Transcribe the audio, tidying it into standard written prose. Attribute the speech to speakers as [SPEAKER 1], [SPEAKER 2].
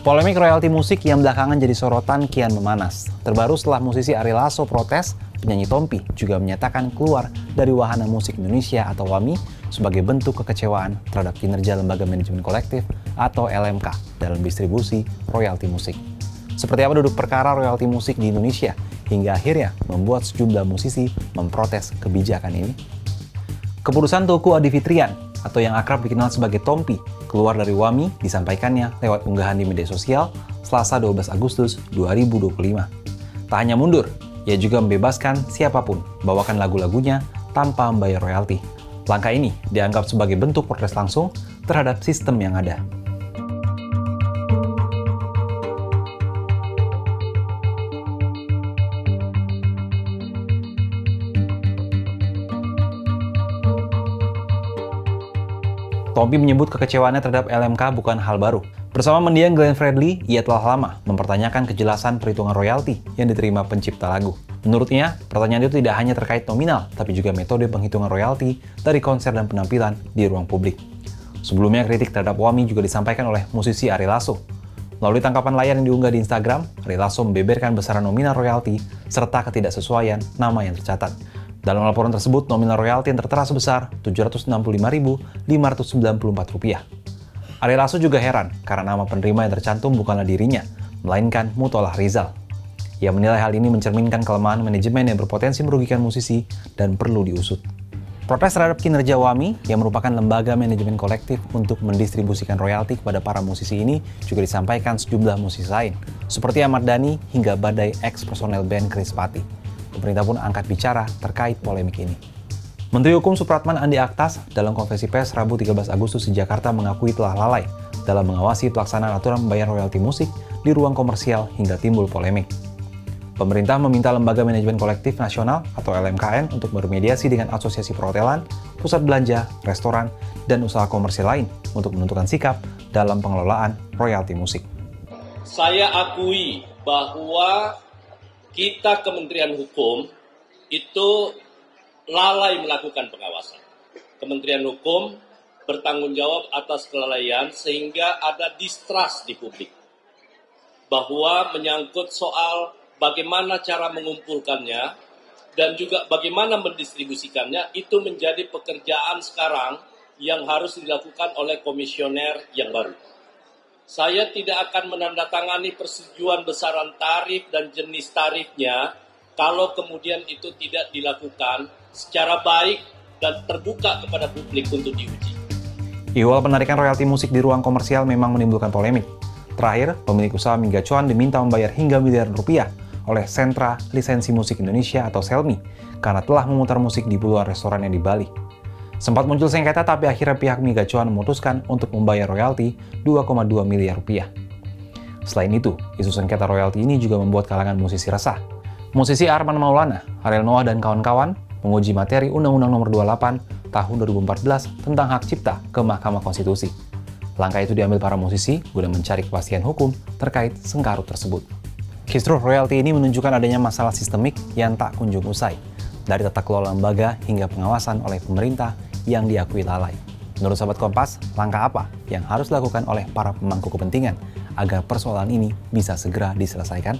[SPEAKER 1] Polemik royalti musik yang belakangan jadi sorotan kian memanas. Terbaru setelah musisi Ari Lasso protes, penyanyi Tompi juga menyatakan keluar dari Wahana Musik Indonesia atau WAMI sebagai bentuk kekecewaan terhadap kinerja Lembaga Manajemen Kolektif atau LMK dalam distribusi royalti musik. Seperti apa duduk perkara royalti musik di Indonesia hingga akhirnya membuat sejumlah musisi memprotes kebijakan ini? Keputusan Teuku Adi Fitrian atau yang akrab dikenal sebagai Tompi keluar dari WAMI disampaikannya lewat unggahan di media sosial Selasa 12 Agustus 2025. Tak hanya mundur, ia juga membebaskan siapapun bawakan lagu-lagunya tanpa membayar royalti. Langkah ini dianggap sebagai bentuk protes langsung terhadap sistem yang ada. Tompi menyebut kekecewaannya terhadap LMK bukan hal baru. Bersama mendiang Glenn Fredly, ia telah lama mempertanyakan kejelasan perhitungan royalti yang diterima pencipta lagu. Menurutnya, pertanyaan itu tidak hanya terkait nominal, tapi juga metode penghitungan royalti dari konser dan penampilan di ruang publik. Sebelumnya, kritik terhadap WAMI juga disampaikan oleh musisi Ari Lasso. Melalui tangkapan layar yang diunggah di Instagram, Ari Lasso membeberkan besaran nominal royalti serta ketidaksesuaian nama yang tercatat. Dalam laporan tersebut, nominal royalti yang tertera sebesar Rp765.594. Ari Lasso juga heran karena nama penerima yang tercantum bukanlah dirinya, melainkan Mutollah Rizal. Ia menilai hal ini mencerminkan kelemahan manajemen yang berpotensi merugikan musisi dan perlu diusut. Protes terhadap kinerja WAMI yang merupakan lembaga manajemen kolektif untuk mendistribusikan royalti kepada para musisi ini juga disampaikan sejumlah musisi lain, seperti Ahmad Dhani hingga Badai ex-personel band Krispatih. Pemerintah pun angkat bicara terkait polemik ini. Menteri Hukum Supratman Andi Aktas dalam konferensi pers Rabu 13 Agustus di Jakarta mengakui telah lalai dalam mengawasi pelaksanaan aturan membayar royalti musik di ruang komersial hingga timbul polemik. Pemerintah meminta Lembaga Manajemen Kolektif Nasional atau LMKN untuk bermediasi dengan asosiasi perhotelan, pusat belanja, restoran, dan usaha komersil lain untuk menentukan sikap dalam pengelolaan royalti musik.
[SPEAKER 2] Saya akui bahwa kita Kementerian Hukum itu lalai melakukan pengawasan. Kementerian Hukum bertanggung jawab atas kelalaian sehingga ada distrust di publik. Bahwa menyangkut soal bagaimana cara mengumpulkannya dan juga bagaimana mendistribusikannya itu menjadi pekerjaan sekarang yang harus dilakukan oleh komisioner yang baru. Saya tidak akan menandatangani persetujuan besaran tarif dan jenis tarifnya kalau kemudian itu tidak dilakukan secara baik dan terbuka kepada publik untuk diuji.
[SPEAKER 1] Ihwal penarikan royalti musik di ruang komersial memang menimbulkan polemik. Terakhir, pemilik usaha Mingga Cuan diminta membayar hingga miliaran rupiah oleh Sentra Lisensi Musik Indonesia atau SELMI karena telah memutar musik di puluhan restoran yang di Bali. Sempat muncul sengketa tapi akhirnya pihak Mingga Cuan memutuskan untuk membayar royalti 2,2 miliar rupiah. Selain itu, isu sengketa royalti ini juga membuat kalangan musisi resah. Musisi Arman Maulana, Ariel Noah dan kawan-kawan menguji materi Undang-Undang Nomor 28 Tahun 2014 tentang hak cipta ke Mahkamah Konstitusi. Langkah itu diambil para musisi guna mencari kepastian hukum terkait sengkarut tersebut. Kisruh royalti ini menunjukkan adanya masalah sistemik yang tak kunjung usai, dari tata kelola lembaga hingga pengawasan oleh pemerintah yang diakui lalai. Menurut sahabat Kompas, langkah apa yang harus dilakukan oleh para pemangku kepentingan agar persoalan ini bisa segera diselesaikan?